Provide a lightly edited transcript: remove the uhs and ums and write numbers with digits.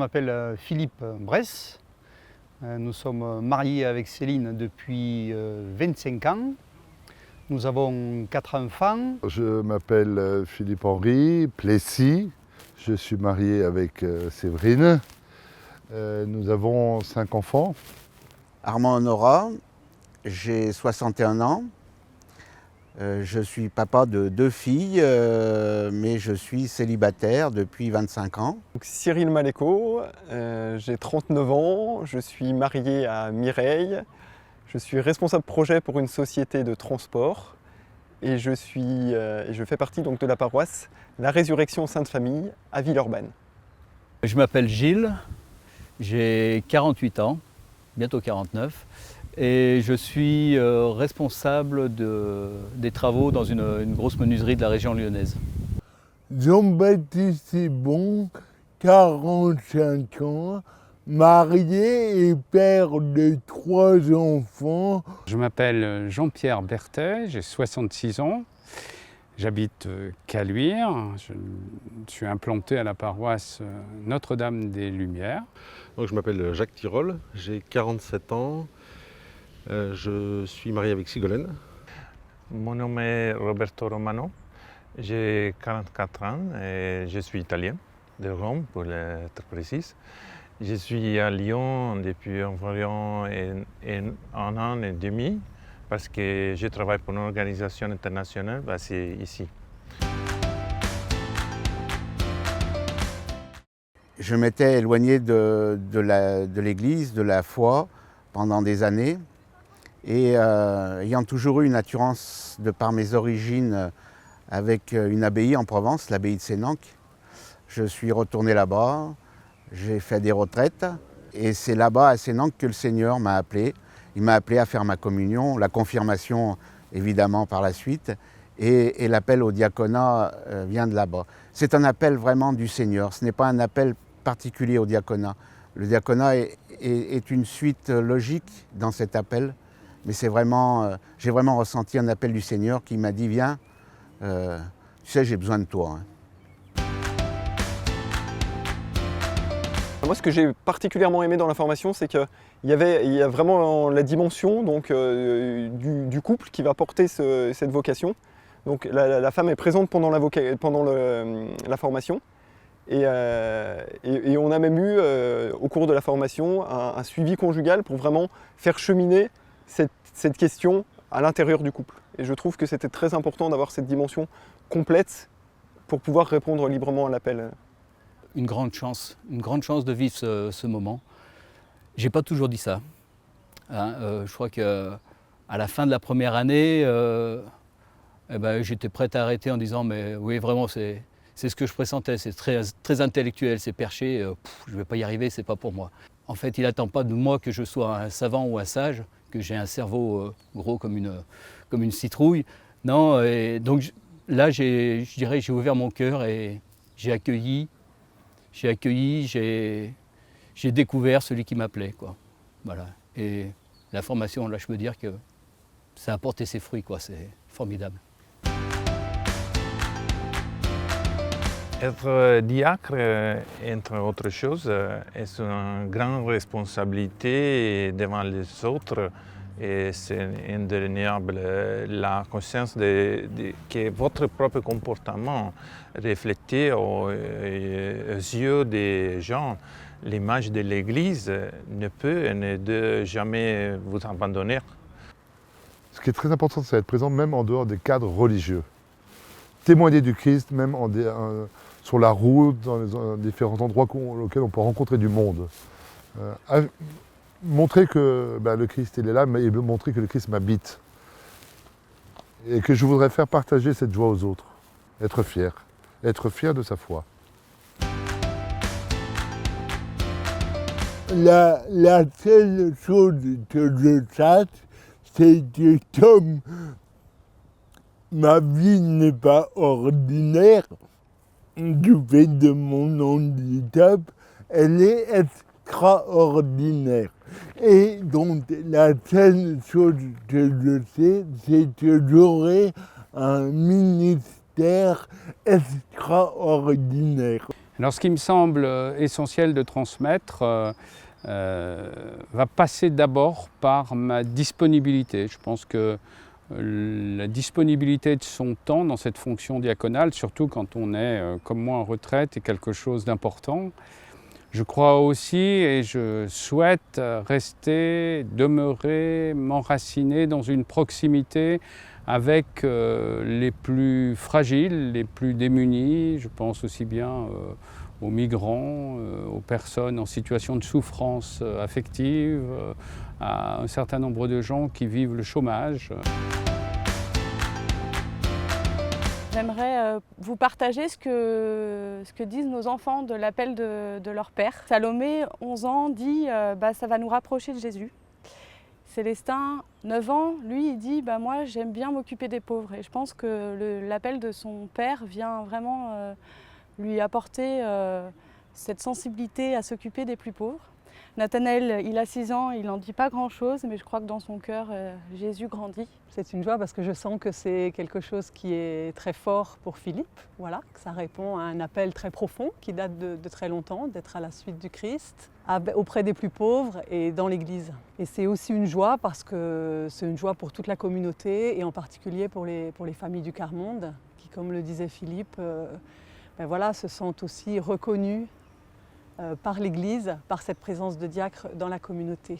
m'appelle Philippe Bress. Nous sommes mariés avec Céline depuis 25 ans. Nous avons 4 enfants. Je m'appelle Philippe-Henri Plessis. Je suis marié avec Séverine. Nous avons 5 enfants. Armand Honora, j'ai 61 ans. Je suis papa de 2 filles, mais je suis célibataire depuis 25 ans. Donc, Cyril Maléco, j'ai 39 ans, je suis marié à Mireille, je suis responsable projet pour une société de transport et je fais partie donc de la paroisse La Résurrection Sainte Famille à Villeurbanne. Je m'appelle Gilles, j'ai 48 ans, bientôt 49. Et je suis responsable des travaux dans une grosse menuiserie de la région lyonnaise. Jean-Baptiste Thibon, 45 ans, marié et père de 3 enfants. Je m'appelle Jean-Pierre Berthet, j'ai 66 ans. J'habite Caluire, je suis implanté à la paroisse Notre-Dame des Lumières. Donc, je m'appelle Jacques Tirole, j'ai 47 ans. Je suis marié avec Sigolène. Mon nom est Roberto Romano, j'ai 44 ans et je suis italien, de Rome pour être précis. Je suis à Lyon depuis environ un an et demi parce que je travaille pour une organisation internationale basée ici. Je m'étais éloigné de l'Église, de la foi pendant des années. Et ayant toujours eu une attirance de par mes origines avec une abbaye en Provence, l'abbaye de Sénanque, je suis retourné là-bas, j'ai fait des retraites et c'est là-bas à Sénanque que le Seigneur m'a appelé. Il m'a appelé à faire ma communion, la confirmation évidemment par la suite et l'appel au diaconat vient de là-bas. C'est un appel vraiment du Seigneur, ce n'est pas un appel particulier au diaconat. Le diaconat est une suite logique dans cet appel. Mais c'est vraiment, j'ai vraiment ressenti un appel du Seigneur qui m'a dit « Viens, tu sais, j'ai besoin de toi. » Moi, ce que j'ai particulièrement aimé dans la formation, c'est qu'il y a vraiment la dimension donc, du couple qui va porter cette vocation. Donc la femme est présente pendant la formation. Et on a même eu, au cours de la formation, un suivi conjugal pour vraiment faire cheminer cette question à l'intérieur du couple. Et je trouve que c'était très important d'avoir cette dimension complète pour pouvoir répondre librement à l'appel. Une grande chance de vivre ce moment. J'ai pas toujours dit ça. Je crois qu'à la fin de la première année, j'étais prêt à arrêter en disant mais oui vraiment c'est ce que je pressentais, c'est très intellectuel, c'est perché, je ne vais pas y arriver, c'est pas pour moi. En fait, il n'attend pas de moi que je sois un savant ou un sage, que j'ai un cerveau gros comme une citrouille. Non, et donc là, je dirais, j'ai ouvert mon cœur et j'ai accueilli, j'ai découvert celui qui m'appelait, quoi. Voilà. Et la formation, là, je peux dire que ça a porté ses fruits, quoi. C'est formidable. Être diacre, entre autres choses, est une grande responsabilité devant les autres et c'est indéniable la conscience que votre propre comportement reflété aux yeux des gens, l'image de l'Église ne peut et ne doit jamais vous abandonner. Ce qui est très important, c'est d'être présent même en dehors des cadres religieux. Témoigner du Christ, même sur la route, dans les différents endroits auxquels on peut rencontrer du monde. Montrer que le Christ il est là, mais montrer que le Christ m'habite. Et que je voudrais faire partager cette joie aux autres. Être fier de sa foi. La seule chose que je sache, c'est que comme ma vie n'est pas ordinaire, du fait de mon handicap, elle est extraordinaire. Et donc la seule chose que je sais, c'est que j'aurai un ministère extraordinaire. Alors ce qui me semble essentiel de transmettre va passer d'abord par ma disponibilité. Je pense que la disponibilité de son temps dans cette fonction diaconale, surtout quand on est comme moi en retraite, est quelque chose d'important. Je crois aussi et je souhaite rester, demeurer, m'enraciner dans une proximité avec les plus fragiles, les plus démunis. Je pense aussi bien aux migrants, aux personnes en situation de souffrance affective, à un certain nombre de gens qui vivent le chômage. J'aimerais vous partager ce que disent nos enfants de l'appel de leur père. Salomé, 11 ans, dit ça va nous rapprocher de Jésus. Célestin, 9 ans, lui, il dit moi j'aime bien m'occuper des pauvres. Et je pense que l'appel de son père vient vraiment lui apporter cette sensibilité à s'occuper des plus pauvres. Nathanaël, il a 6 ans, il n'en dit pas grand-chose, mais je crois que dans son cœur, Jésus grandit. C'est une joie parce que je sens que c'est quelque chose qui est très fort pour Philippe, voilà, que ça répond à un appel très profond qui date de très longtemps, d'être à la suite du Christ, auprès des plus pauvres et dans l'Église. Et c'est aussi une joie parce que c'est une joie pour toute la communauté et en particulier pour les familles du quart-monde qui, comme le disait Philippe, se sentent aussi reconnus par l'Église, par cette présence de diacre dans la communauté.